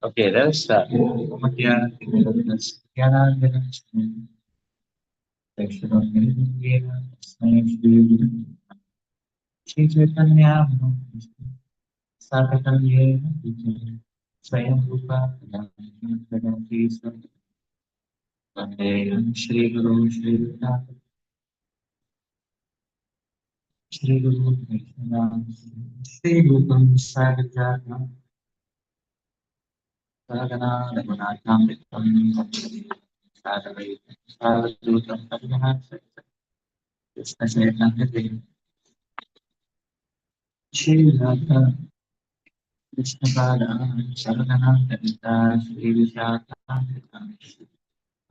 Okay, let's start. Shri Chaitanya Sarvakanye Swayam Rupa Jagati Vande Shri Guru Shri Rupa Shri Guru Vaishnava Shri Rupam Sarvajana Saragana Raghunatha Vitam Sarvai Sarvadutam Parimana Krishna Chaitanya Dev Shri Radha Krishna Pada Saragana Lita Shri Vishaka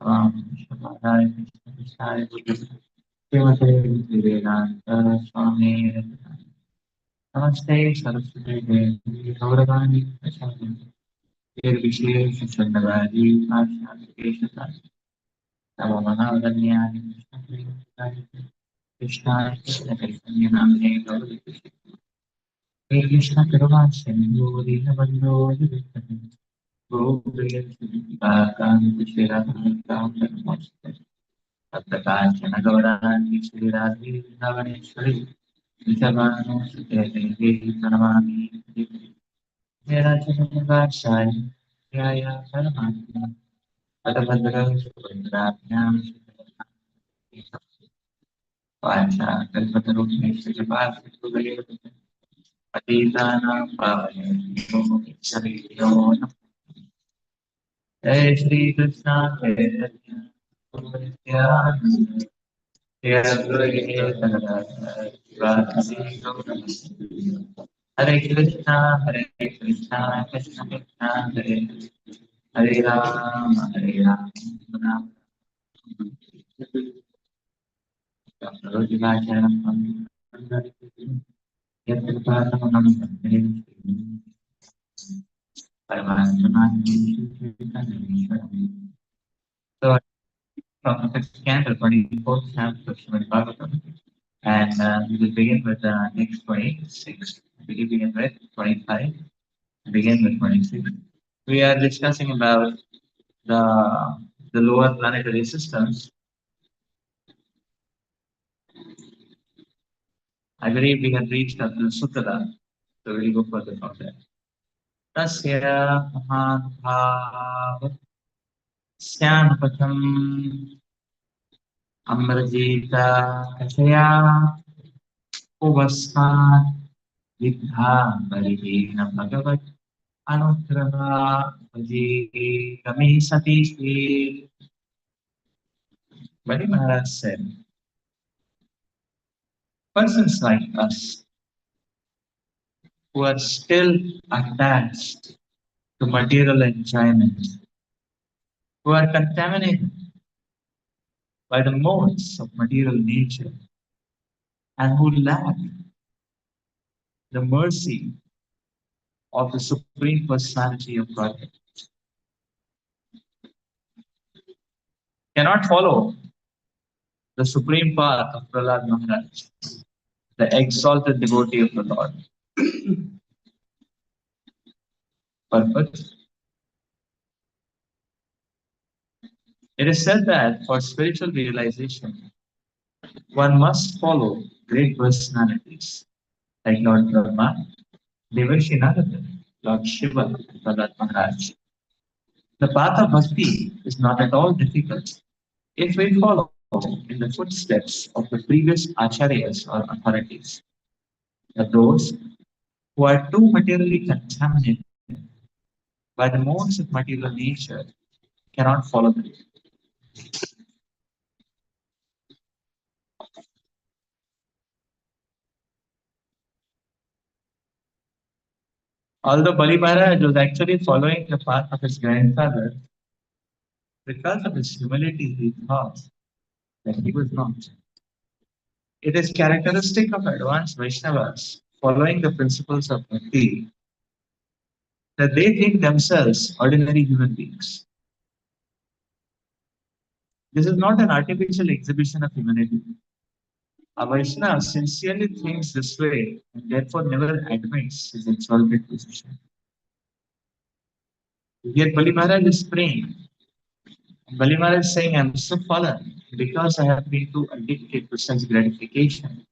Shabadaya Krishna Krishna Srimate Vivedanta Swami Namaste Saraswati Devi Gauravani Prasadi Virvishesh Chandravadi Ashami Keshata Namo Manavadanyani Krishna Krishna Krishna Namne Gauri Krishna Hare Krishna Karva Sindhu Dinabandho Jivitani Gopriya Bhakan Krishna Namaste Sattakancana Gaurani Shri Radhi Dhavaneshwari Vishavaну Devi Pranamami Nirajanavarshai Jaya Paramatma Padabhadra Subhadrabhyam Vacha Kalpataruni Shri Vasudev Patitanam Pavane Shri Yona Jai Shri Krishna Chaitanya Nityananda Hare Krishna, Hare Krishna, Krishna Krishna, Hare Hare Rama, Hare Rama, Rama Rama, so, from the scandal 24th chapter of Srimad Bhagavatam, and we will begin with the next 26. We will begin with 25, begin with 26. We are discussing about the lower planetary systems. I believe we have reached up to Suttara, so we will go further from there. Tasya Mahabhava Syanpatham Amrajita Kashaya Uvasmat Vidha Parihina Bhagavat Anugraha Vaji Kami Sati. Bali Maharaj said, persons like us who are still attached to material enjoyment, who are contaminated by the modes of material nature, and who lack the mercy of the Supreme Personality of Godhead, cannot follow the supreme path of Prahlad Maharaj, the exalted devotee of the Lord. Purpose. It is said that for spiritual realization, one must follow great personalities like Lord Brahma, Devarshi Narada, Lord Shiva, and Prahlad Maharaj. The path of bhakti is not at all difficult if we follow in the footsteps of the previous acharyas or authorities. But those who are too materially contaminated by the modes of material nature cannot follow them. Although Bali Maharaj was actually following the path of his grandfather, because of his humility, he thought that he was not. It is characteristic of advanced Vaishnavas following the principles of bhakti that they think themselves ordinary human beings. This is not an artificial exhibition of humanity. A Vaishnava sincerely thinks this way and therefore never admits his exalted position. Here Bali Maharaj is praying. Bali Maharaj is saying, I am so fallen because I have been too addicted to sense gratification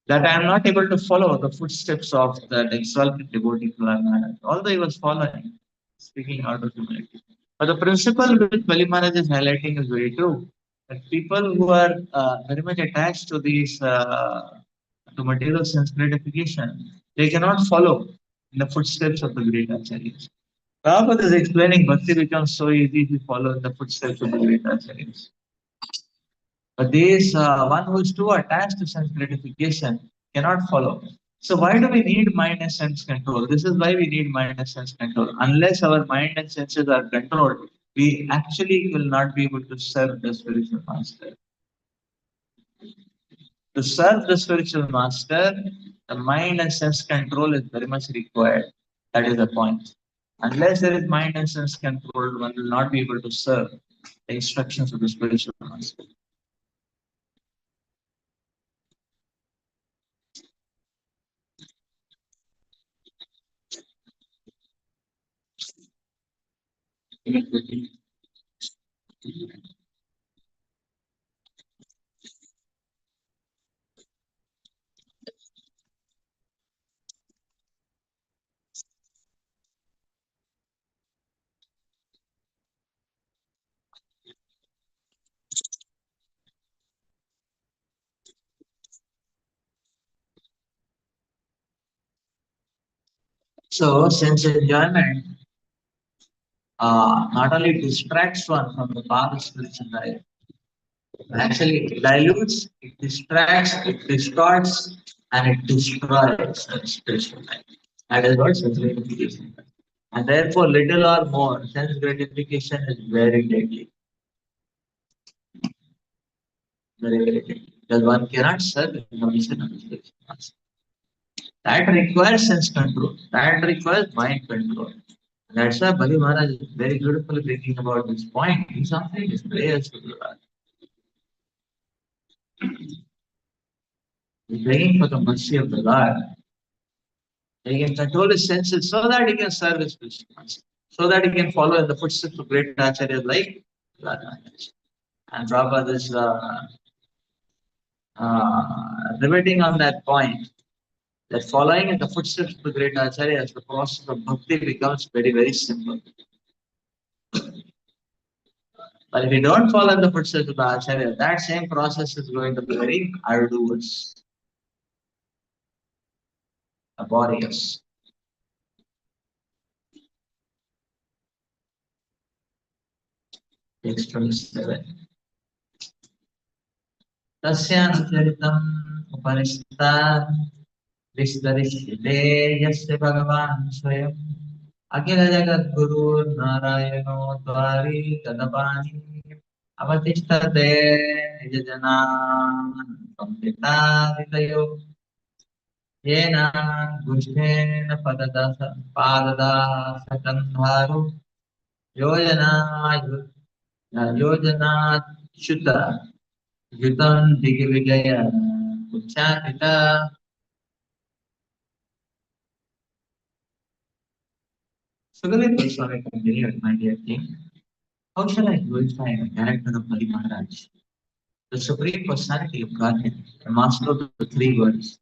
that I am not able to follow the footsteps of that exalted devotee Bali Maharaj, although he was following, speaking out of humility. But the principle which Bali Maharaj is highlighting is very true. That people who are very much attached to these to material sense gratification, they cannot follow in the footsteps of the great acharyas. Prabhupada is explaining Bhakti becomes so easy if you follow in the footsteps of the great acharyas. But these one who is too attached to sense gratification cannot follow. So why do we need mind and sense control? This is why we need mind and sense control. Unless our mind and senses are controlled, we actually will not be able to serve the spiritual master. To serve the spiritual master, the mind and sense control is very much required. That is the point. Unless there is mind and sense control, one will not be able to serve the instructions of the spiritual master. So, sense enjoyment not only distracts one from the path of spiritual life, actually it dilutes, it distracts, it distorts, and it destroys the spiritual life. That is what sense gratification does. And therefore, little or more, sense gratification is very deadly. Very, very deadly. Because one cannot serve the mission of the spiritual master. That requires sense control. That requires mind control. That's why Bali Maharaj is very beautifully thinking about this point. He's offering his prayers to the Lord. He's praying for the mercy of the Lord. He can control his senses so that he can serve his Krishna, so that he can follow in the footsteps of great acharyas like Lord Maharaj. And Prabhupada is riveting on that point that following in the footsteps of the great acharyas, the process of bhakti becomes very, very simple. But if you don't follow in the footsteps of the acharya, that same process is going to be very arduous, laborious. Text 27. तस्यानुचरितम् उपनिषत्तात् विस्तरिष्यते यस्य भगवान् स्वयम् अखिल जगद्गुरु नारायणो द्वारि तदपानि अवतिष्ठते निजजनान् संहितादितयो येन गुष्ठेन पाददासकन्धारु योजना योजनाच्युत युतं Digvijay उच्चाटिता. Sukadev Goswami continued, my dear king, how shall I glorify the character of Bali Maharaj, the supreme personality of Godhead, the master of the three worlds,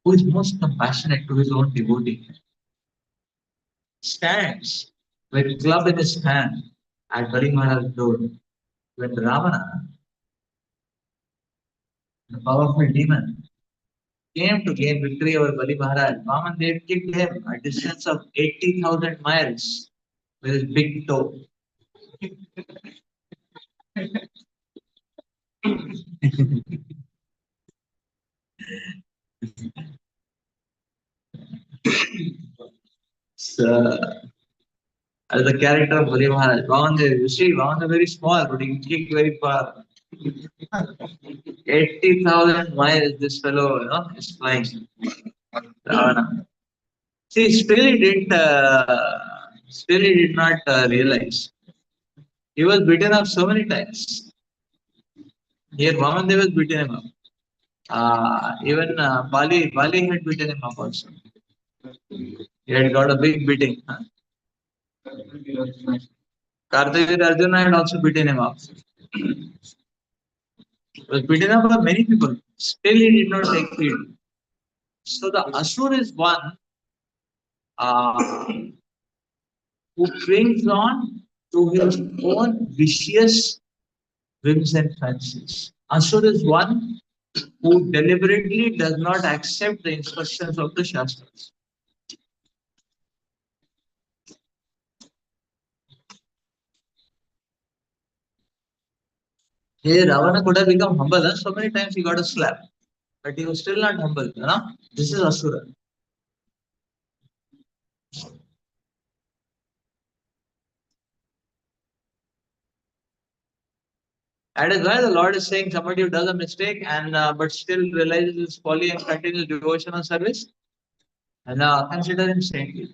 who is most compassionate to his own devotee, stands with club in his hand at Bali Maharaj's door when Ravana, the powerful demon, came to gain victory over Bali Maharaj. Vaman Dev kicked him a distance of 80,000 miles with his big toe. So, as the character of Bali Maharaj, Vaman Dev, you see, Vaman is very small, but he can kick very far. 80,000 miles this fellow, is flying. Ravana. See, still he did not realize. He was beaten up so many times. Here, Vamandev has beaten him up. Even Bali had beaten him up also. He had got a big beating. Huh? Kartavir Arjuna had also beaten him up. He was beaten up by many people. Still, he did not take heed. So the Asur is one uh, who clings on to his own vicious whims and fancies. Asur is one who deliberately does not accept the instructions of the Shastras. Hey, Ravana could have become humble. Huh? So many times he got a slap, but he was still not humble. You know? This is Asura. That is why the Lord is saying somebody who does a mistake and but still realizes his folly and continues devotional service, and consider him saintly.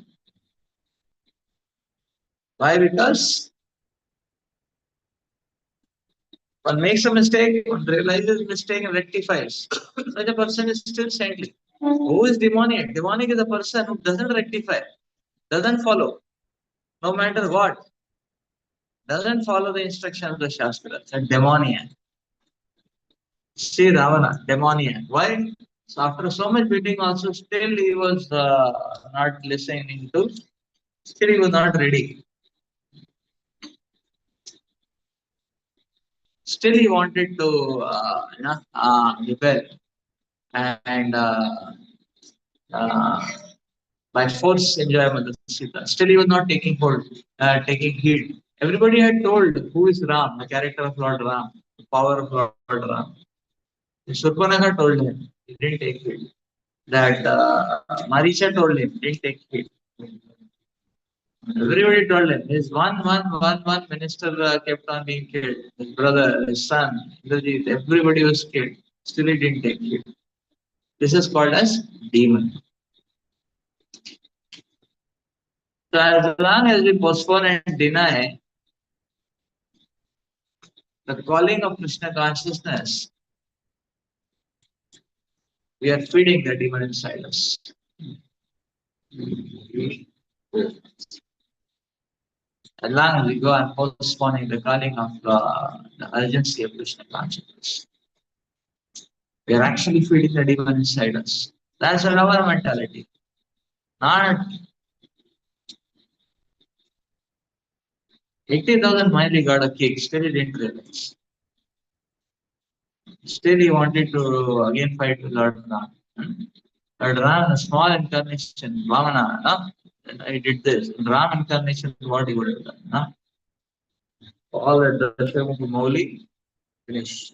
Why? Because one makes a mistake, one realizes mistake and rectifies. Such a person is still saintly. Who is demoniac? Demoniac is a person who doesn't rectify, doesn't follow, no matter what, doesn't follow the instructions of the Shastras. And demoniac. See Ravana, demoniac. Why? So after so much beating, also still he was not listening to. Still he was not ready. Still he wanted to, rebel and uh, by force enjoy Mother Sita. Still, he was not taking heed. Everybody had told who is Ram, the character of Lord Ram, the power of Lord Ram. Surpanakha told him, he didn't take heed. That Maricha told him, didn't take heed. Everybody told him, his one minister kept on being killed. His brother, his son, Indrajit, everybody was killed. Still, he didn't take heed. This is called as demon. So as long as we postpone and deny the calling of Krishna consciousness, we are feeding the demon inside us. As long as we go on postponing the calling of the urgency of Krishna consciousness, we are actually feeding the demon inside us. That's our mentality. Not 80,000 miles he got a kick, still he didn't realize. Still he wanted to again fight with Lord Ram. Lord Ram, a small incarnation, Vamana, no? And I did this. In Ram incarnation, what he would have done. No? All the Dashamukhಿ Mauli finished.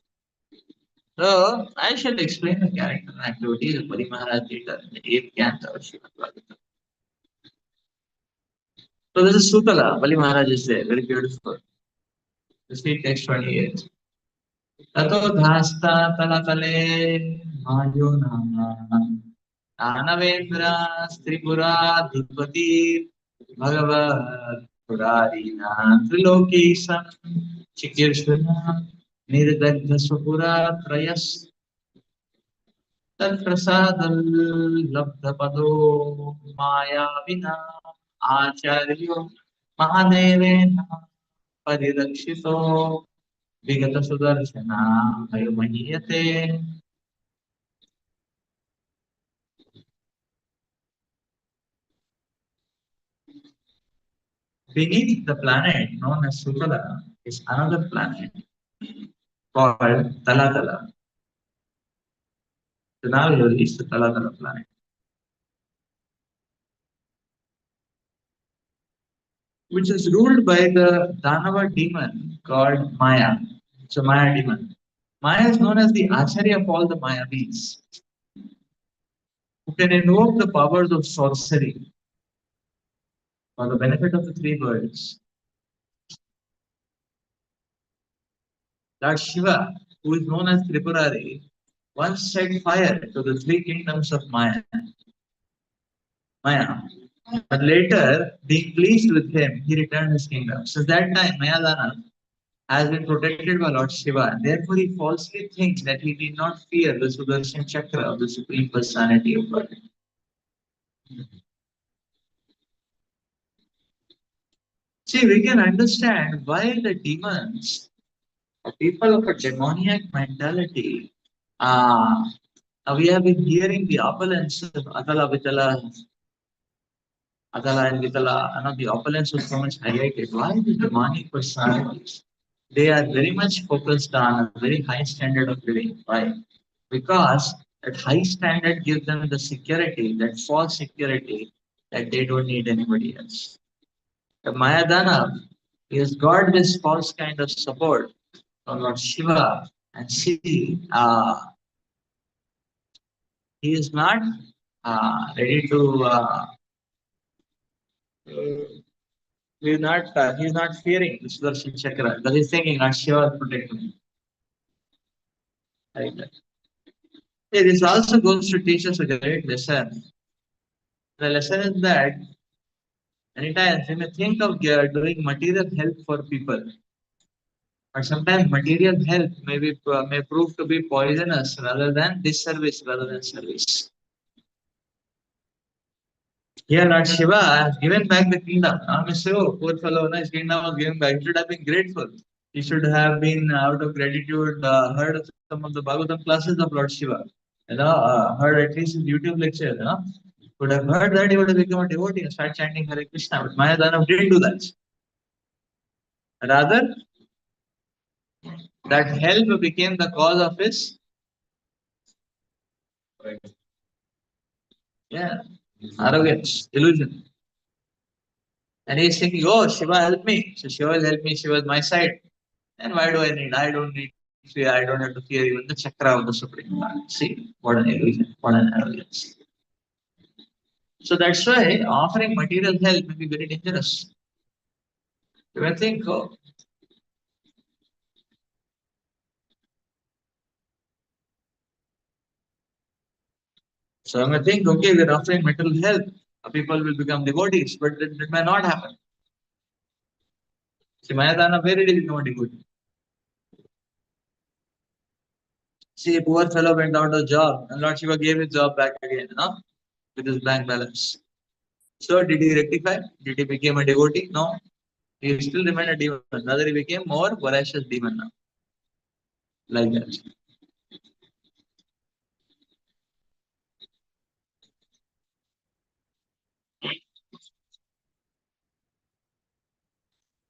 So I shall explain the character and activities of Bali Maharaj later in the 8th canto of Srimad Bhagavatam. So this is Sutala, Bali Maharaj is there, very beautiful. This is text 28. ततो धास्ता तलतले मायो नाम दानवेन्द्र त्रिपुराधिपति भगवत् पुरारीना त्रिलोकीशं चिकीर्षुना निर्दग्ध स्वपुरा त्रयस् तत्प्रसादं लब्धपदो माया विना आचार्यो महादेवेन परिरक्षितो विगत Sudarshana महीयते. Beneath the planet known as Sutala is another planet called Talatala. So now we will reach the Talatala planet, which is ruled by the Danava demon called Maya. So Maya demon. Maya is known as the Acharya of all the Mayavis, who can invoke the powers of sorcery for the benefit of the three worlds. Lord Shiva, who is known as Tripurari, once set fire to the three kingdoms of Maya. But later, being pleased with him, he returned his kingdom. Since that time, Mayadana has been protected by Lord Shiva, and therefore he falsely thinks that he need not fear the Sudarshan Chakra of the Supreme Personality of God. See, we can understand why the demons, people of a demoniac mentality, uh, we have been hearing the opulence of Atala Vitala, Atala and Vitala, the opulence was so much highlighted. Why the demonic personalities? They are very much focused on a very high standard of living. Why? Because that high standard gives them the security, that false security, that they don't need anybody else. The Mayadana is got this false kind of support from Lord Shiva, and see, he is not ready to. He's not fearing the Sudarshan Chakra. That he's thinking, Lord Shiva will protect me. Like that. Yeah, this also goes to teach us a great lesson. The lesson is that anytime we may think of doing material help for people, but sometimes material help may prove to be poisonous rather than disservice rather than service. Here, Lord Shiva has given back the kingdom. I may say, oh, poor fellow, no, his kingdom was given back. He should have been grateful. He should have been, out of gratitude, heard some of the Bhagavatam classes of Lord Shiva. Heard at least his YouTube lecture. Would have heard that, he would have become a devotee and start chanting Hare Krishna. But Mayadana didn't do that. Rather, that help became the cause of his, yeah, arrogance, illusion. And he's thinking, oh, Shiva help me. So Shiva will help me, Shiva is my side. And why do I need? I don't need fear. I don't have to fear even the chakra of the Supreme Lord. See, what an illusion, what an arrogance. So that's why offering material help may be very dangerous. You may think, oh, so I may think, okay, we're offering material help, people will become devotees, but that may not happen. See, Mayadana, where did he become a devotee? See, a poor fellow went out of job, and Lord Shiva gave his job back again, with his bank balance. So, did he rectify? Did he become a devotee? No. He still remained a demon. Rather, he became more voracious demon now. Like that.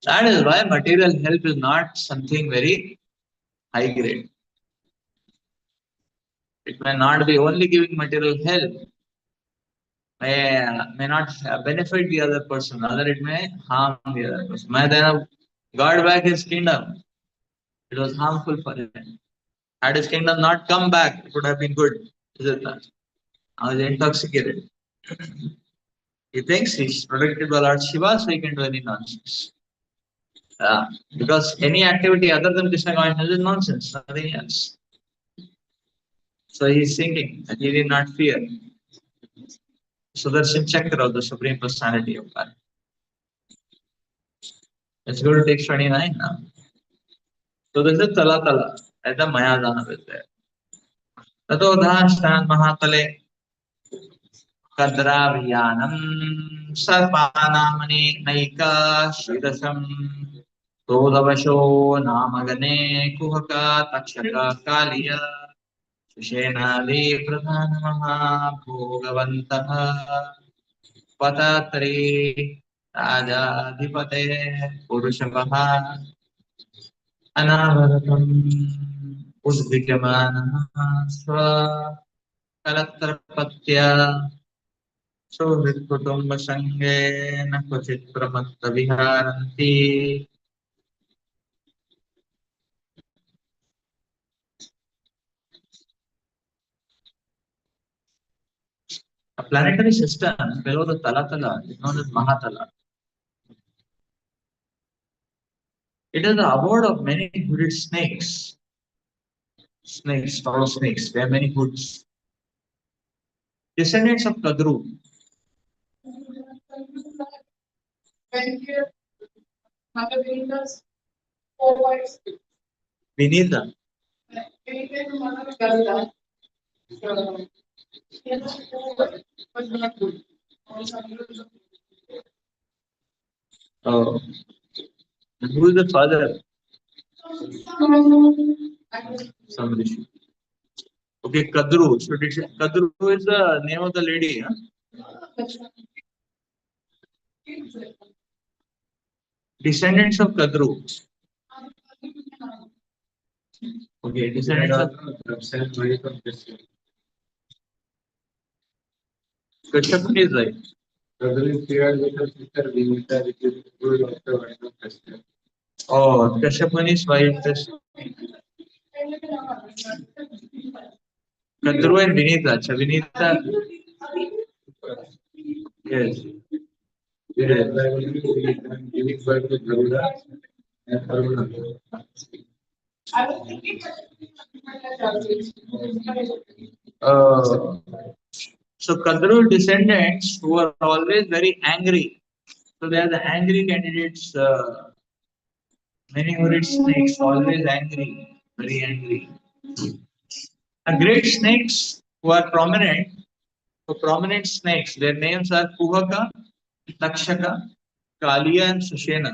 That is why material help is not something very high grade. It may not be only giving material help, may not benefit the other person, rather it may harm the other person. May then have got back his kingdom. It was harmful for him. Had his kingdom not come back, it would have been good. Is it not? Now he's intoxicated. He thinks he's protected by Lord Shiva, so he can do any nonsense. Because any activity other than Krishna consciousness is nonsense, nothing else. So he is thinking that he did not fear Sudarshan Chakra of the Supreme Personality of God. Let's go to text 29 now. So this is Tala Tala, at the Mayadana with there. Tato Dhashtan Mahatale Kadraviyanam Sarpanamani Naika Shirasam Todavasho Namagane Kuhaka Takshaka Kaliya Sushenali Pradhanamaha Bhogavantah Patatri Rajadhipate Purushavaha अनावरतम उद्विग्यमानः स्व कलत्रपत्या सुहृत्कुटुम्बसङ्गेन क्वचित् प्रमत्तविहारन्ति. A planetary system below the Talatala is known as Mahatala. It is the abode of many hooded snakes. Snakes, follow snakes. There are many hoods. Descendants of Kadru. Vinita. Oh, and who is the father? Samrishi. Okay, Kadru. So Kadru is the name of the lady, huh? Descendants of Kadru. Okay, descendants of Kashyap is right. Oh, Kashyapani's wife is Kadru and Vinita. Acha, Vinita. Yes. Yes. Uh, so Kadru descendants who are always very angry. So they are the angry candidates. Many horrid snakes, always angry, very angry. Great snakes who are prominent, so prominent snakes, their names are Kuhaka, Takshaka, Kaliya, and Sushena.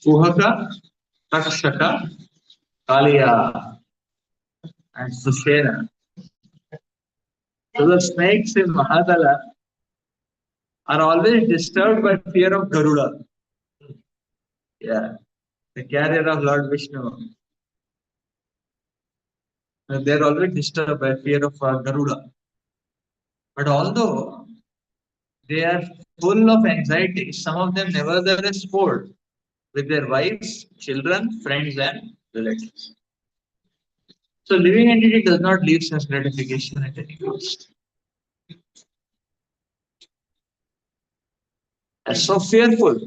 Kuhaka, Takshaka, Kaliya, and Sushena. So the snakes in Mahatala are always disturbed by fear of Garuda. Yeah, the carrier of Lord Vishnu. They're always disturbed by fear of Garuda. But although they are full of anxiety, some of them nevertheless sport with their wives, children, friends, and relatives. So living entity does not leave sense gratification at any cost. They're so fearful.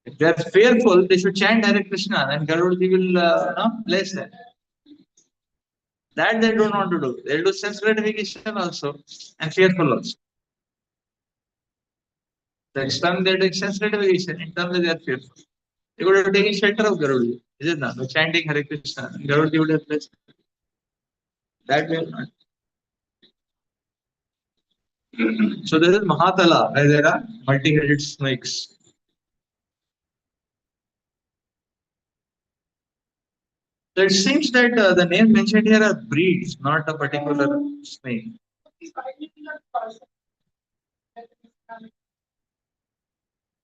If they are fearful, they should chant Hare Krishna and Garudaji will bless them. That they don't want to do. They'll do sense gratification also and fearful also. So externally they're doing sense gratification, internally they are fearful. They would have taken shelter of Garudaji. Is it not? Chanting Hare Krishna, Garudaji would have blessed them. That way not. So this is Mahatala, where there are multi-headed snakes. So it seems that the names mentioned here are breeds, not a particular snake.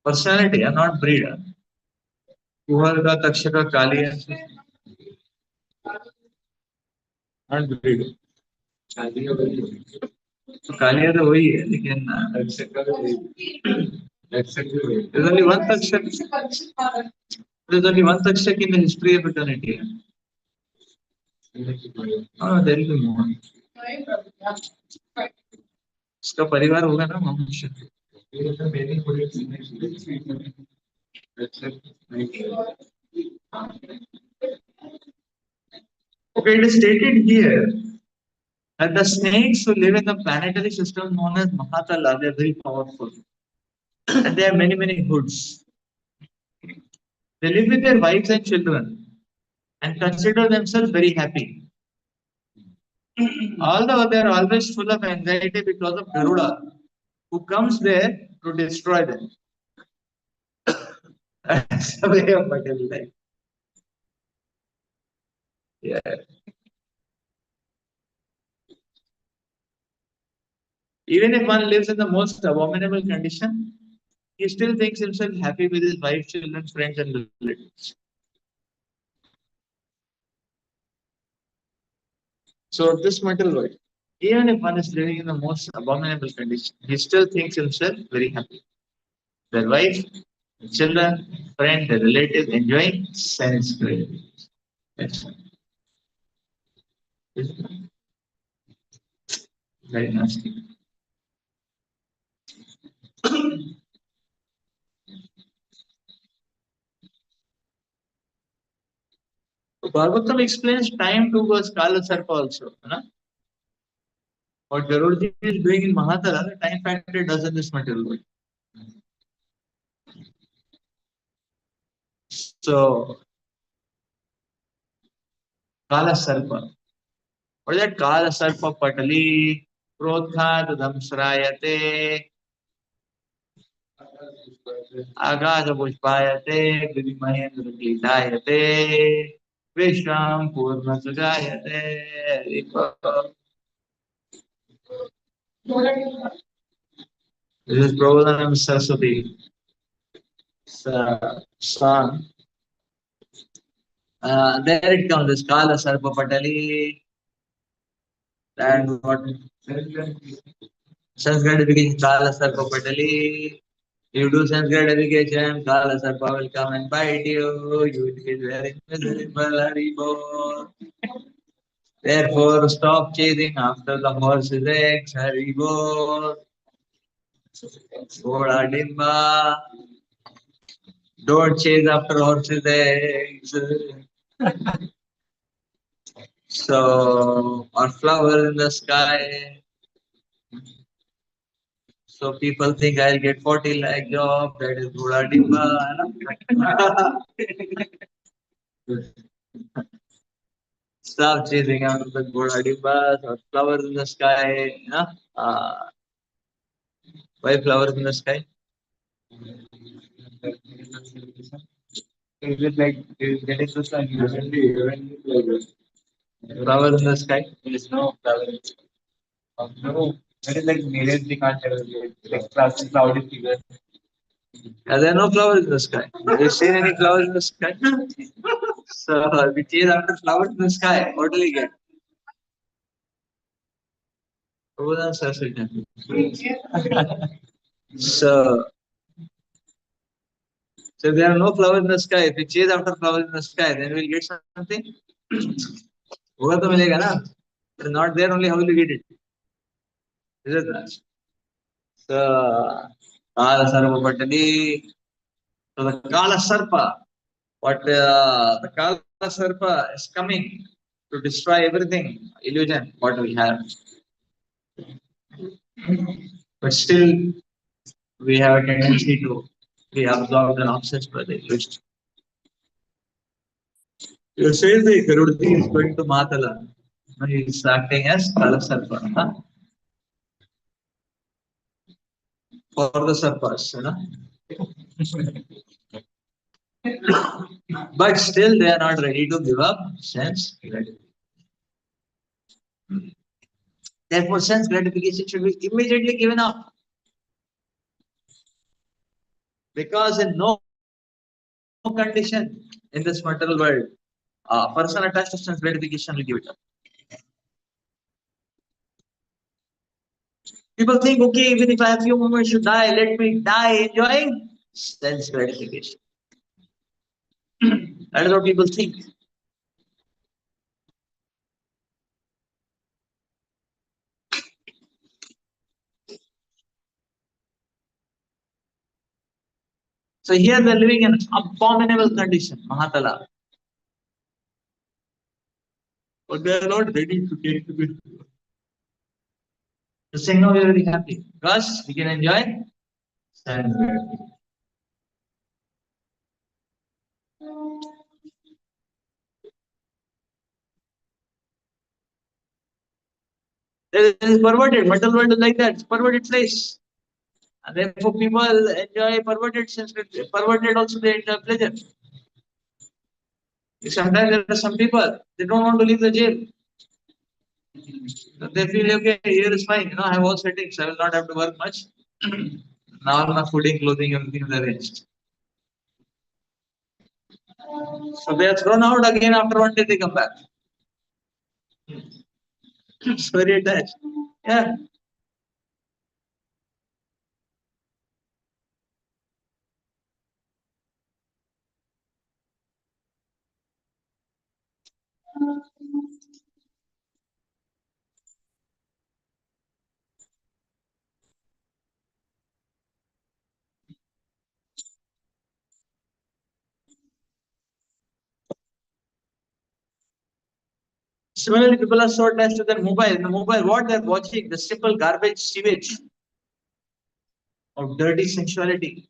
Personality, not breed. Kuharka, Takshaka, Kali, not breed. So Kaliya तो वही है लेकिन there's only one Takshak. There's only one Takshak in the history of eternity. Oh, there will be more. उसका परिवार होगा ना मनुष्य. Okay, it is stated here that the snakes who live in the planetary system known as Mahatala, they are very powerful. And they have many, many hoods. They live with their wives and children and consider themselves very happy. Although they are always full of anxiety because of Garuda, who comes there to destroy them. That's the way of material life. Yeah. Even if one lives in the most abominable condition, he still thinks himself happy with his wife, children, friends, and relatives. So this material world, even if one is living in the most abominable condition, he still thinks himself very happy. Their wife, children, friend, their relatives enjoying sense gratification. That's very nasty. So Bhagavatam explains time to was Kala Sarpa also. Right? What Garudji is doing in Mahatala, the time factor does in this material world. So, Kala Sarpa. What is that? Kala Sarpa Patali, Prodhat Damsrayate, Agada Pushpayate, Vivi Mahendra Kitayate, Vishram Purna Sujayate. This is Prabhupada Saraswati song. There it comes, this Kala Sarpa Patali, and what? Sense gratification, Kala Sarpa Patali. You do sense gratification, Kala Sarpa will come and bite you. You will be very miserable, Haribo. Therefore, stop chasing after the horse's eggs, Haribo. Goda Dimba. Don't chase after horses' eggs. So, or flower in the sky. So people think I'll get 40 lakh job. That is Goda Dimba. Stop chasing after the Goda Dimbas or flowers in the sky. You know? Why flowers in the sky? Is it like getting to sun? Flowers in the sky? There is no flowers. No, that is like mirrors we can't ever get. Like cloudy figure. Are there no flowers in the sky? Have you seen any flowers in the sky? So we chase after flowers in the sky. What do we get? Oh, that's Saraswati. So, so there are no flowers in the sky. If we chase after flowers in the sky, then we'll get something. होगा तो मिलेगा ना. If it's not there, only how will you get it? Is it not? So, Kala Sarva Patali. So the Kala Sarpa, what the Kala Sarpa is coming to destroy everything, illusion, what we have. But still, we have a tendency to be absorbed and obsessed by the illusion. You say the Garudji is going to Matala. He is acting as Kala Sarpa. Huh? For the Sarpas, you know. But still, they are not ready to give up sense gratification. Therefore, sense gratification should be immediately given up. Because in no condition in this material world, a person attached to sense gratification will give it up. People think, okay, even if I have few moments to die, let me die enjoying sense gratification. That is what people think. So here they are living in abominable condition, Mahatala. But they are not ready to take to it. So saying no, we are very happy because we can enjoy sense gratification. It is perverted. Material world is like that. It's perverted place. And therefore people enjoy perverted sense. Perverted also they enjoy pleasure. Sometimes there are some people, they don't want to leave the jail. They feel, okay, here is fine. You know, I have all settings. I will not have to work much. Now all my fooding, clothing, everything is arranged. So they are thrown out again after one day they come back. It's very attached. Yeah. Similarly, people are so attached to their mobile. The mobile, what they're watching, the simple garbage, sewage of dirty sexuality.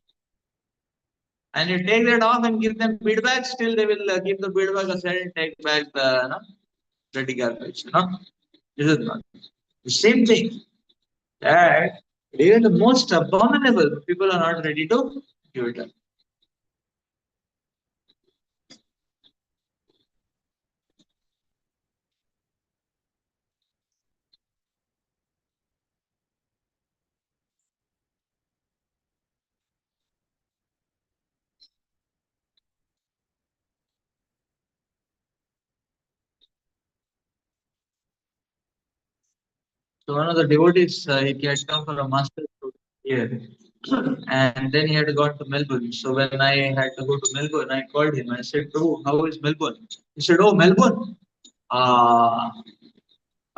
And you take that off and give them feedback, still they will give the feedback aside and take back the dirty garbage. This is not the same thing. That even the most abominable people are not ready to give it up. So one of the devotees, he had come for a master's here, and then he had gone to Melbourne. So when I had to go to Melbourne, I called him. I said, "Prabhu, how is Melbourne?" He said, "Oh, Melbourne. Uh,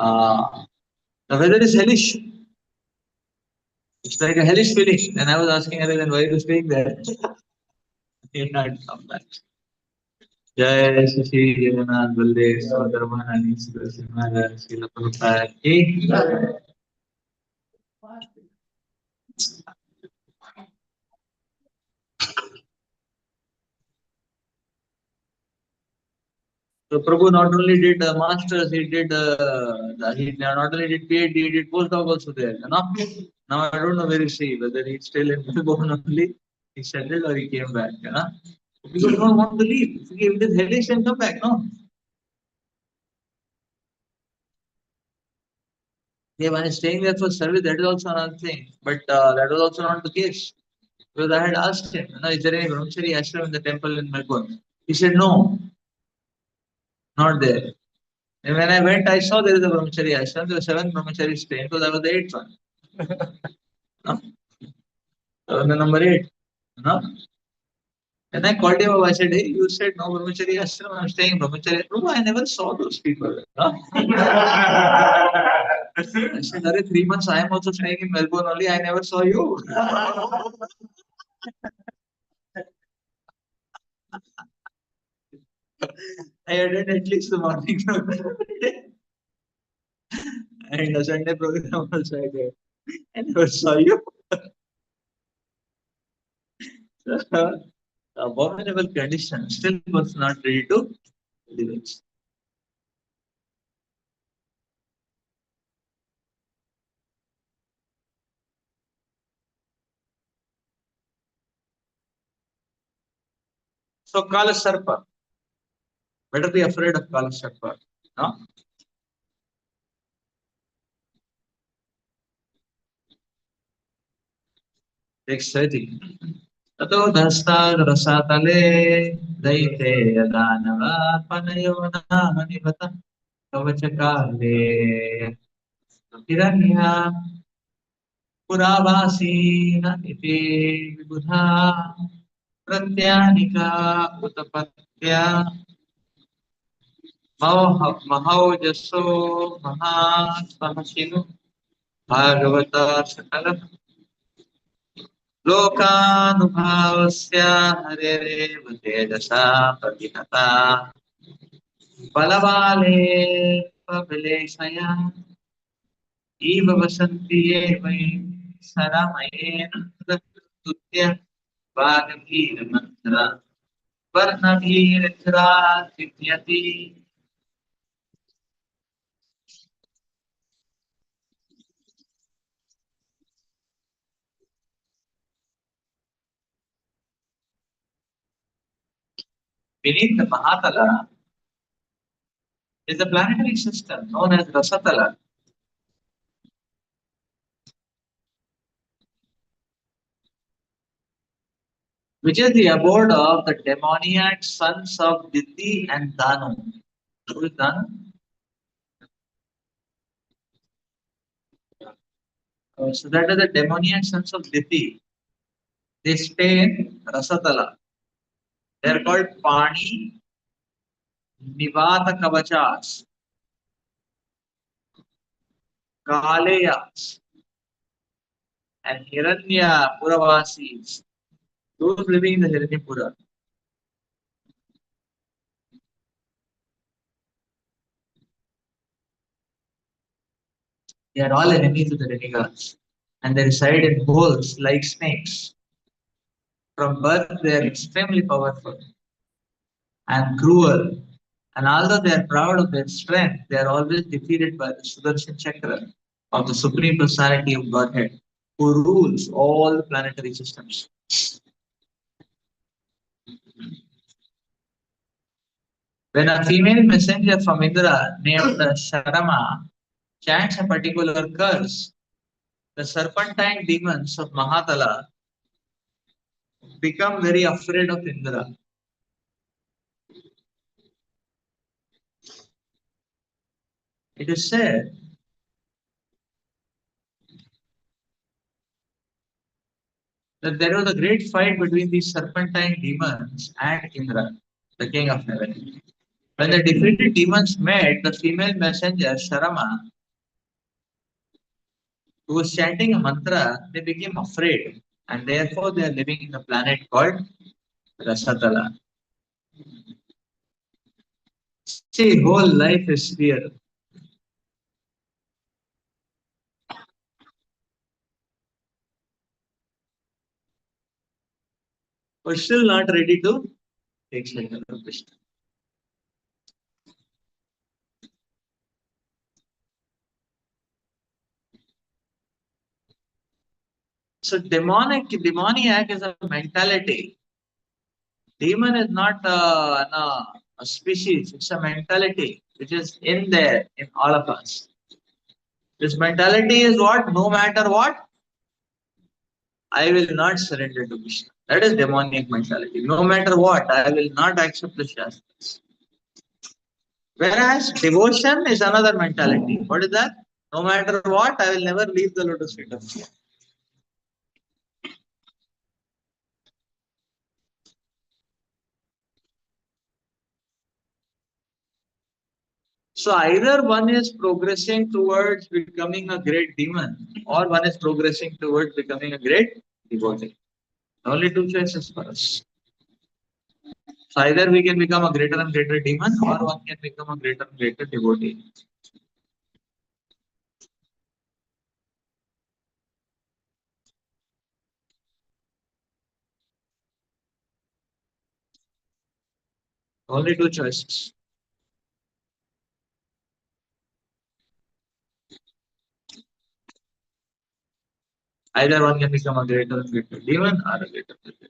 uh, the weather is hellish. It's like a hellish feeling." And I was asking her, "Then why are you staying there?" He did not come back. जय श्री जगन्नाथ बलदेव सुभद्रा महारानी सुदर्शन महाराज श्रील प्रभुपाद की So Prabhu not only did masters, he did he not only did PhD, he did postdoc also there. Now I don't know where is he, whether he's still in Melbourne only, he settled or he came back. People don't want to leave. If it is hellish, then come back. No, yeah, when I'm staying there for service, that is also another thing. But that was also not the case. Because I had asked him, is there any brahmachari ashram in the temple in Melbourne? He said, no, not there. And when I went, I saw there is a brahmachari ashram. There were 7 brahmacharis staying, because I was the 8th one. No? I was the number 8. No? And I called him up. I said, hey, you said no brahmachari ashram. I'm staying in brahmachari. No, I never saw those people. No? I said, 3 months I am also staying in Melbourne only. I never saw you. I attended at least the morning program every day. And the Sunday program also I did. I never saw you. Abominable condition. Still was not ready to leave it. So Kala Sarpa. Better be afraid of Kala Sarpa. No? Text 30. ततो धस्ताग्रसातले दैते यदानवा पनयो नाम निबत कवचकाले हिरण्या पुरावासीन इति विबुधा प्रत्यानिका उत्पत्त्या महौजसो महात्महसिनो भागवता सकल लोकानुभावस्य हरेरेव तेजसा प्रतिहता बलवाले प्रबलेशया इव वसन्ति ये वै सरमयेन तुत्य वागभीरमन्त्र वर्णभीरचरा सिद्ध्यति beneath the Mahatala is a planetary system known as Rasatala, which is the abode of the demoniac sons of Diti and Danu. Who is Danu? So that is the demoniac sons of Diti. They stay in Rasatala. They are called Pani Nivata Kavachas, Kaleyas, and Hiranya Puravasis. Those living in the Hiranyapura. They are all enemies of the demigods, and they reside in holes like snakes. From birth, they are extremely powerful and cruel. And although they are proud of their strength, they are always defeated by the Sudarshan Chakra of the Supreme Personality of Godhead, who rules all the planetary systems. When a female messenger from Indra named Sharama chants a particular curse, the serpentine demons of Mahatala become very afraid of Indra. It is said that there was a great fight between these serpentine demons and Indra, the king of heaven. When the defeated demons met, the female messenger Sharama, who was chanting a mantra, they became afraid, and therefore they are living in a planet called Rasatala. See, whole life is fear. We're still not ready to take shelter of Krishna. So demoniac is a mentality. Demon is not a species, it's a mentality which is in there in all of us. This mentality is what? No matter what, I will not surrender to Krishna. That is demoniac mentality. No matter what, I will not accept the Shastras. Whereas devotion is another mentality. What is that? No matter what, I will never leave the lotus feet of Krishna. So either one is progressing towards becoming a great demon, or one is progressing towards becoming a great devotee. Only two choices for us. So either we can become a greater and greater demon, or one can become a greater and greater devotee. Only two choices. Either one can become a greater and greater demon or a greater and greater.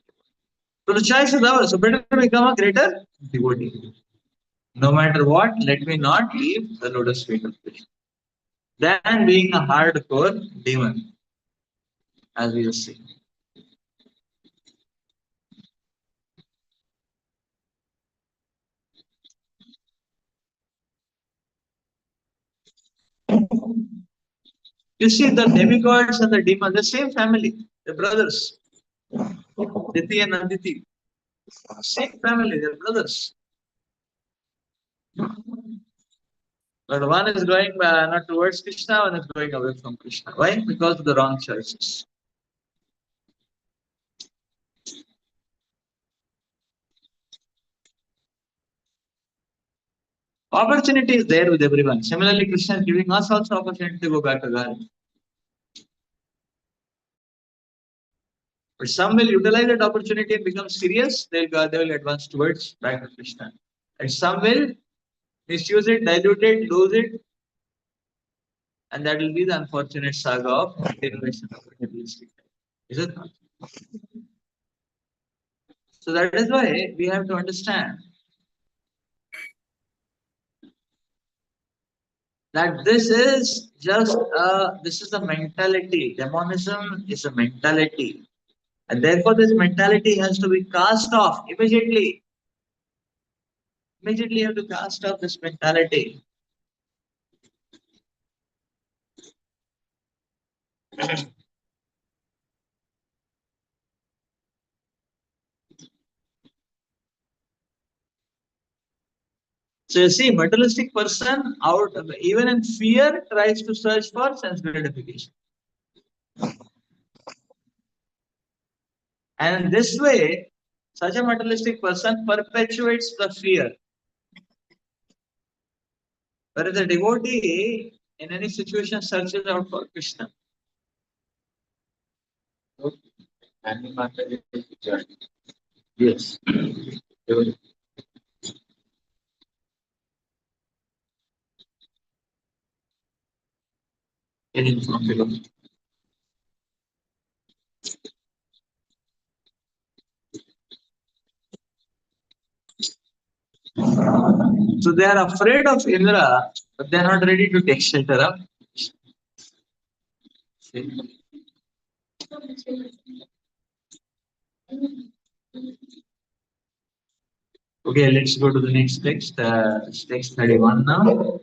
So the choice is ours. So better become a greater devotee. No matter what, let me not leave the lotus feet of Krishna. Than being a hardcore demon, as we will see. You see, the demigods and the demons, the same family, the brothers, Diti and Nanditi, same family, they're brothers. But one is going not towards Krishna, one is going away from Krishna. Why? Because of the wrong choices. Opportunity is there with everyone. Similarly, Krishna is giving us also opportunity to go back to God. But some will utilize that opportunity and become serious. They will advance towards back to Krishna. And some will misuse it, dilute it, lose it, and that will be the unfortunate saga of continuation of materialistic life. Is it not? So that is why we have to understand that this is a mentality. Demonism is a mentality. And therefore this mentality has to be cast off immediately. Immediately you have to cast off this mentality. So you see, materialistic person out even in fear tries to search for sense gratification. And in this way, such a materialistic person perpetuates the fear. Whereas a devotee in any situation searches out for Krishna. Yes. So they are afraid of Indra, but they are not ready to take shelter of. Okay, let's go to the next text. Text 31 now.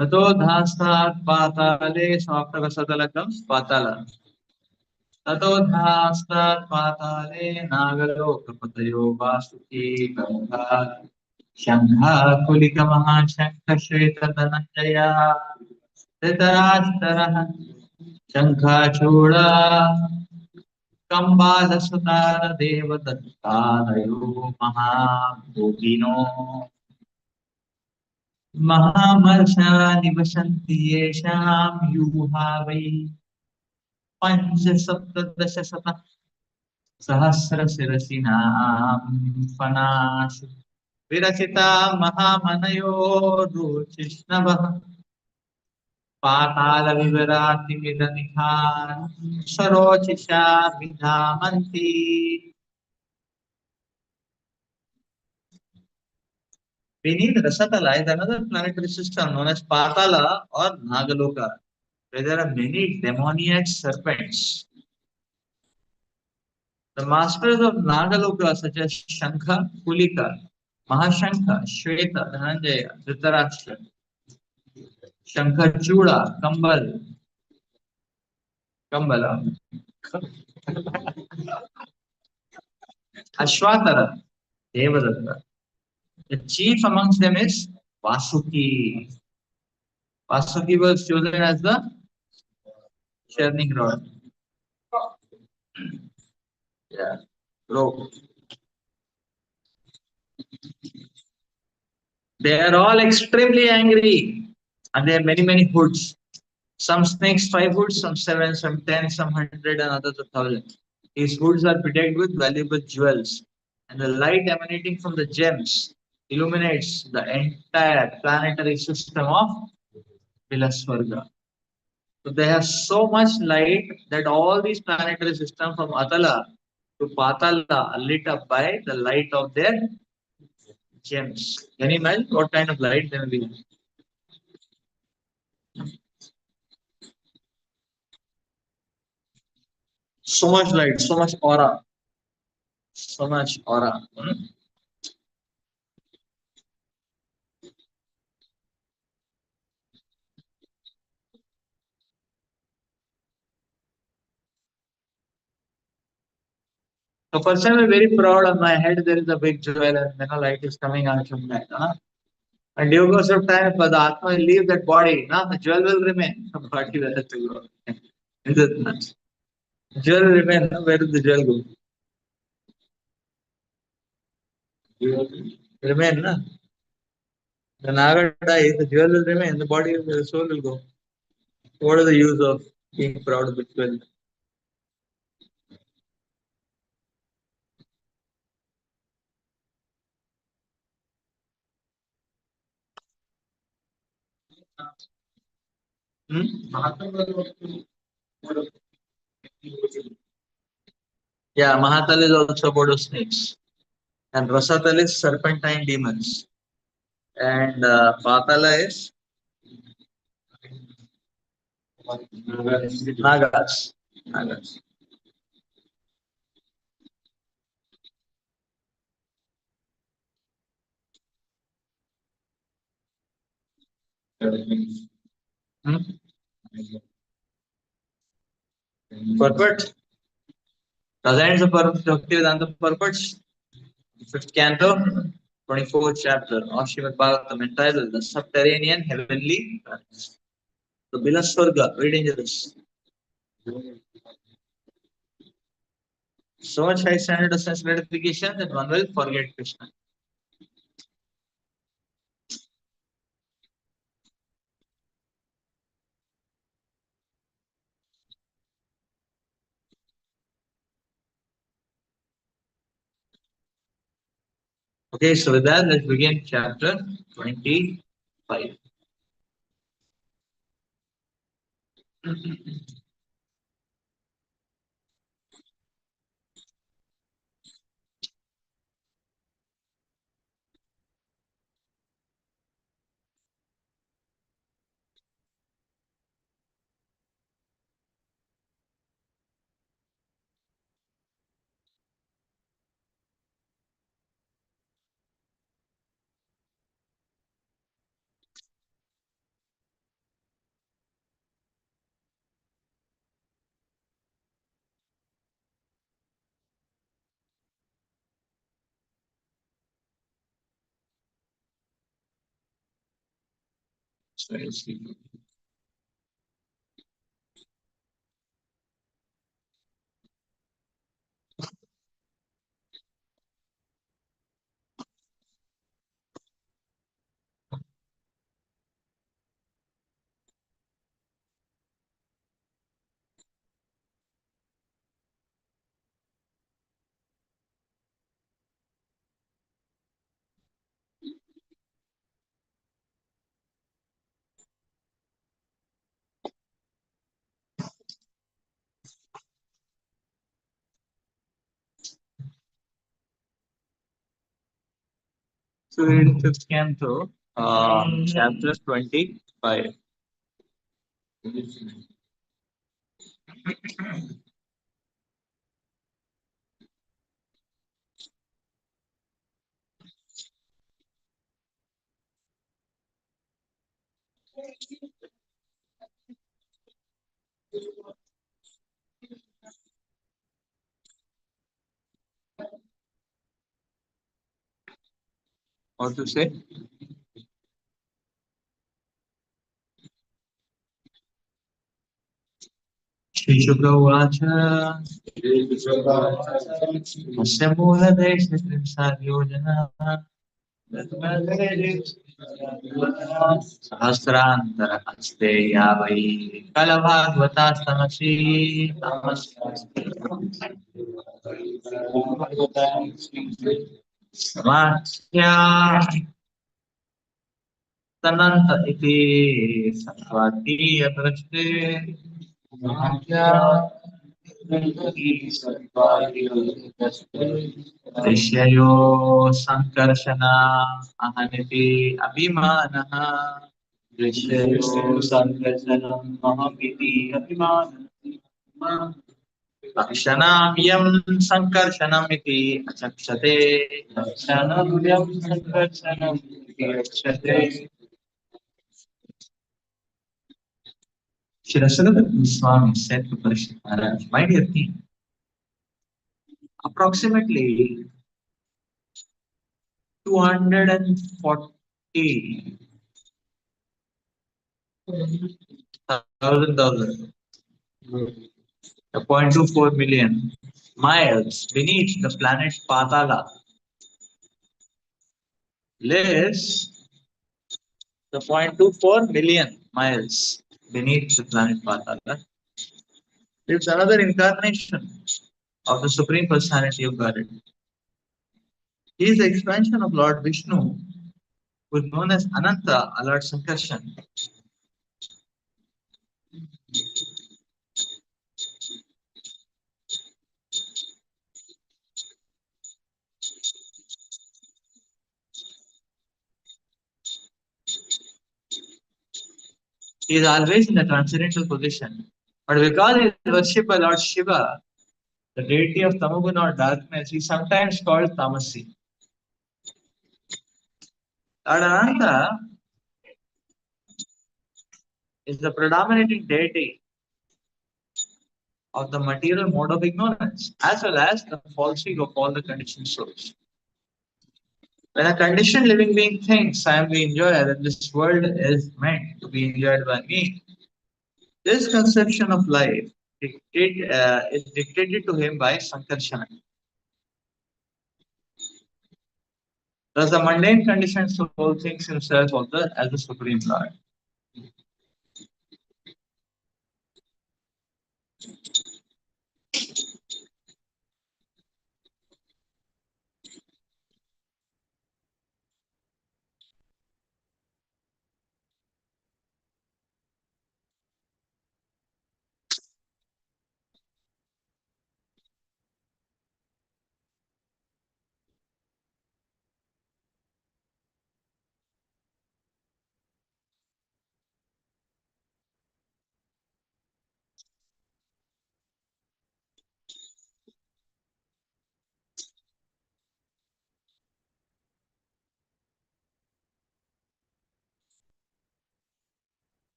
ततो धास्तात् पाताले समाप्तवसतलकं पाताल ततो धास्तात् पाताले नागलोकपतयो वासुकी गन्धात् शङ्खाकुलिकमहाशङ्खश्वेतधनञ्जया धृतराष्टरः शङ्खाचूडा कम्बालसुतारदेवदत्तादयो महाभोगिनो महामर्षा निवसन्ति येषां यूहा वै पञ्चसप्तदशशत सहस्रशिरसिनां फणासु विरचिता महामनयो रुचिष्णवः पातालविवरातिमिदनिखान् सरोचिषा विधामन्ति. Beneath Rasatala is another planetary system known as Patala or Nagaloka, where there are many demoniac serpents. The masters of Nagaloka, such as Shankha, Kulika, Mahashankha, Shweta, Dhananjaya, Dhritarashtra, Shankachuda, Kambala, Ashwatara, Devadatta. The chief amongst them is Vasuki. Vasuki was chosen as the churning rod. Yeah. Rope. They are all extremely angry and they have many, many hoods. Some snakes 5 hoods, some 7, some 10, some 100, and others 1,000. These hoods are bedecked with valuable jewels, and the light emanating from the gems illuminates the entire planetary system of Vilaswarga. So they have so much light that all these planetary systems from Atala to Patala are lit up by the light of their gems. Can you imagine what kind of light they will be? So much light, so much aura, so much aura. So first time I'm very proud on my head there is a big jewel and light is coming out from that. And due course of time, for the Atma will leave that body, the jewel will remain. The body will have to go. Is it not? Jewel will remain. Where did the jewel go? Remain, na? The Naga dies, the jewel will remain, the body, the soul will go. What is the use of being proud of the jewel? Hmm? Yeah, Mahatal is also about of snakes. And Rasatal is serpentine demons. And Patala is Nagas. Nagas. Hmm? Purport. Presents the purpose of Bhaktivedanta purports. Fifth canto, 24th chapter of Srimad Bhagavatam, entitled The Subterranean Heavenly Planets. The Bilaswarga, very dangerous. So much high standard of sense gratification that one will forget Krishna. Okay, so with that, let's begin chapter 25. So, let's see. So, in fifth canto, chapter 25. What to say? Shishuprawach, Asya Mooladesha Trimsad Yojana, Sahasrantara Aste Yavai, Kalabhagavata Samasi, Samasya Tananta iti Satvati Adrashte, ऋषयो Sankarshan अहमिति अभिमानः ऋषयो संकर्षणम् अहमिति अभिमानः लक्षणं यं संकर्षणमिति अचक्षते लक्षणं यं संकर्षणमिति अचक्षते Shri Rasagata Goswami said to Parishit Maharaj, my dear king, approximately 240 thousand, 0.24 million miles beneath the planet Patala lives the 0.24 million miles beneath the planet Patala lives another incarnation of the Supreme Personality of Godhead. He is the expansion of Lord Vishnu, who is known as Ananta or Lord Sankarshan. He is always in the transcendental position. But because he is worshipped by Lord Shiva, the deity of Tamoguna or darkness, he is sometimes called Tamasi. Lord Ananta is the predominating deity of the material mode of ignorance, as well as the falsity of all the conditioned souls. When a conditioned living being thinks, I am the enjoyer and this world is meant to be enjoyed by me, this conception of life is dictated to him by Sankarsana. Thus, the mundane conditioned soul thinks himself as the Supreme Lord.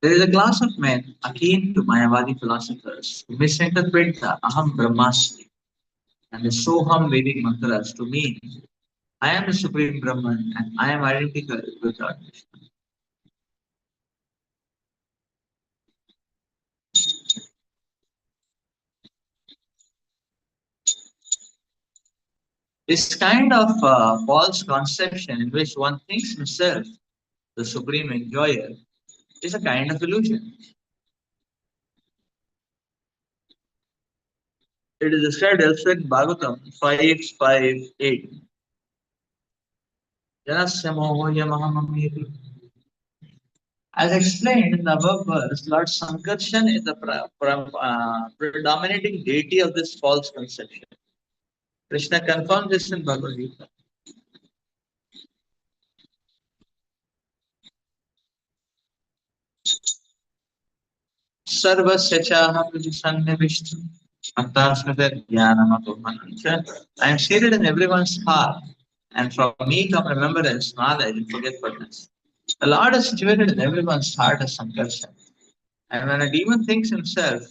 There is a class of men akin to Mayavadi philosophers who misinterpret the Aham Brahmasmi and the Soham Vedic mantras to mean I am the Supreme Brahman and I am identical with God. This kind of false conception in which one thinks himself the supreme enjoyer is a kind of illusion. It is described elsewhere in Bhagavatam 558. Janasya mohoya mahamamiti. As explained in the above verse, Lord Sankarshan is the predominating deity of this false conception. Krishna confirms this in Bhagavad Gita. Sarvasya chaham sannivishtu. Antasmita jnanamato manancha. I am seated in everyone's heart, and from me come remembrance, knowledge, and forgetfulness. The Lord is situated in everyone's heart as Sankarshan. And when a demon thinks himself,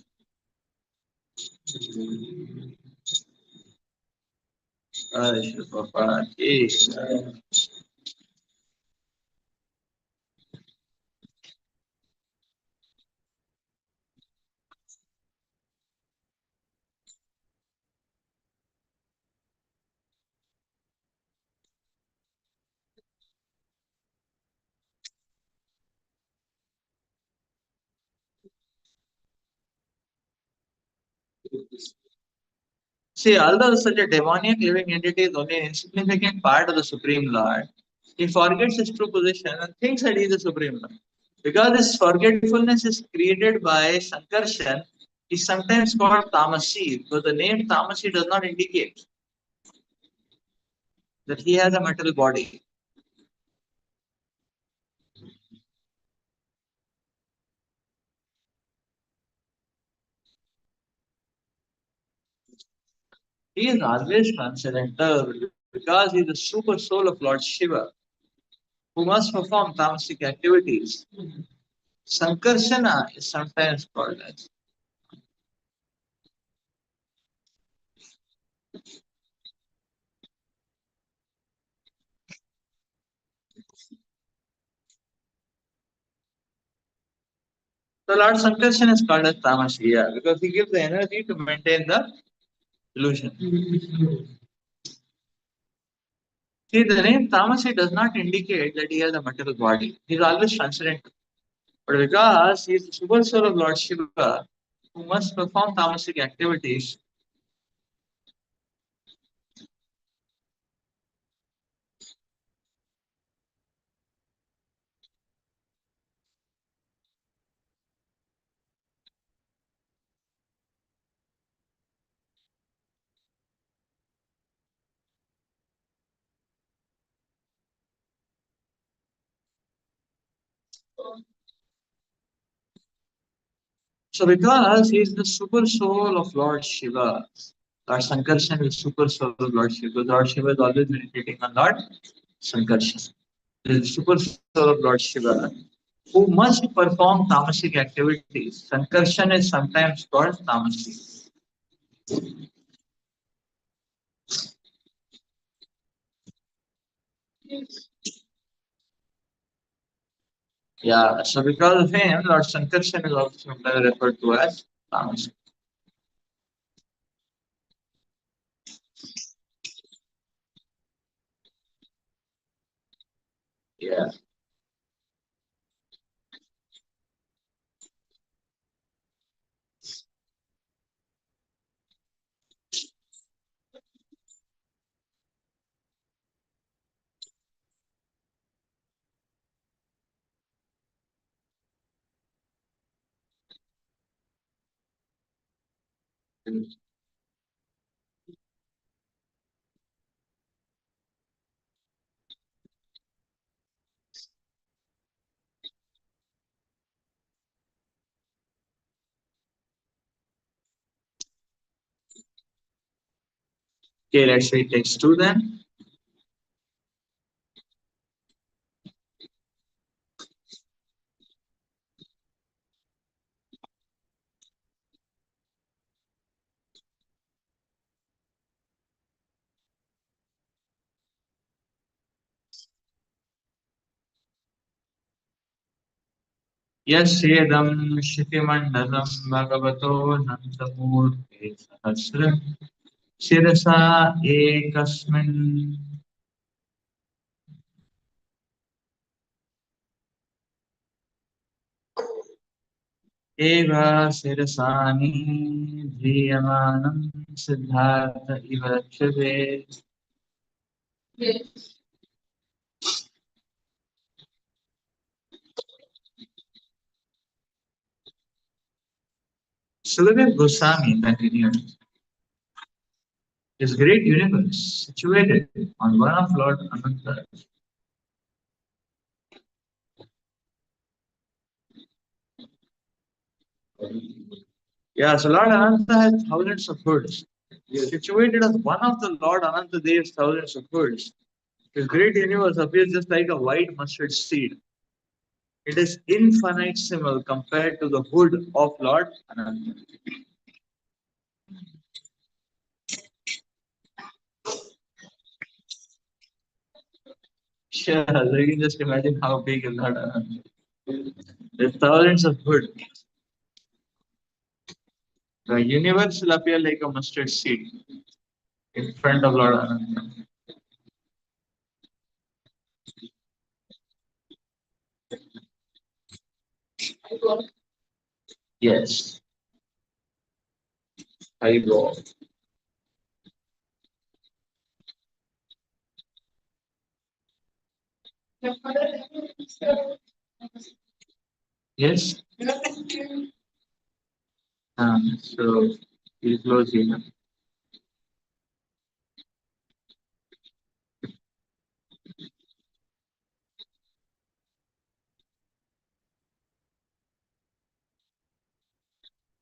see, although such a demoniac living entity is only an insignificant part of the Supreme Lord, he forgets his true position and thinks that he is the Supreme Lord. Because this forgetfulness is created by Sankarshan, he is sometimes called Tamasi, because the name Tamasi does not indicate that he has a metal body. He is always transcendental because he is the super soul of Lord Shiva, who must perform tamasic activities. Sankarsana is sometimes called as. So Lord Sankarsana is called as Tamasiya because he gives the energy to maintain the illusion. See, the name Tamasi does not indicate that he has a material body. He is always transcendental. But because he is the super soul of Lord Shiva, who must perform tamasic activities, so because he is the super soul of Lord Shiva, Lord Sankarshan is super soul of Lord Shiva. Lord Shiva is always meditating on Lord Sankarshan. He is the super soul of Lord Shiva, who must perform tamasic activities. Sankarshan is sometimes called tamasic. Yeah, so because of him, Lord Sankarshan is also sometimes referred to as tamasic. Yeah. Okay, let's say it takes two then. यस्येदं शितिमण्डलं भगवतो नन्दमूर्ते सहस्र शिरसा एकस्मिन् एव शिरसानि ध्रियमाणं सिद्धार्थ इव रक्षते. Sukadeva Goswami continued, this great universe situated on one of Lord Ananta. Yeah, so Lord Ananta has thousands of hoods. He is situated on one of the Lord Ananta Dev's thousands of hoods. This great universe appears just like a white mustard seed. It is infinitesimal compared to the hood of Lord Ananta. Sure, so you can just imagine how big is Lord Ananta. There's thousands of hood. The universe will appear like a mustard seed in front of Lord Ananta. Yes, I go. Yes. So we'll close here.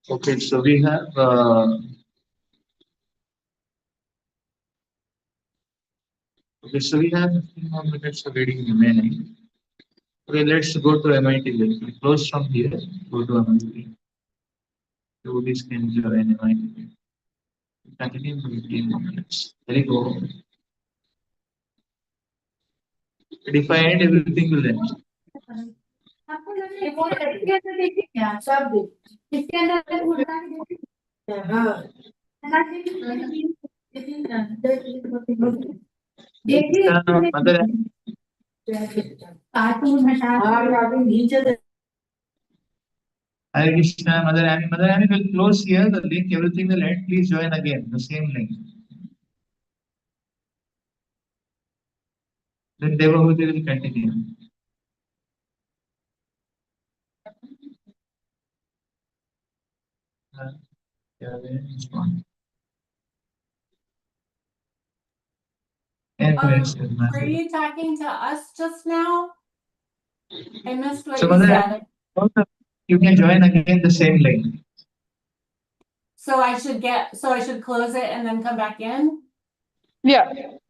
Okay, so we have okay, so we have 15 more minutes of reading remaining. Okay, let's go to MIT. We close from here. Go to MIT. Nobody's can join MIT. Continue for 15 more minutes. There you go. But if I end, everything will end. Mother, Hare Krishna, Mother Annie. Mother Annie will close here. The link, everything will end. Please join again. The same link. Then Devahuti will continue. Yeah, it's fine. Anyways, Were you talking to us just now? I missed what so you Mother said. Annie, you can join again the same link. So I should close it and then come back in? Yeah.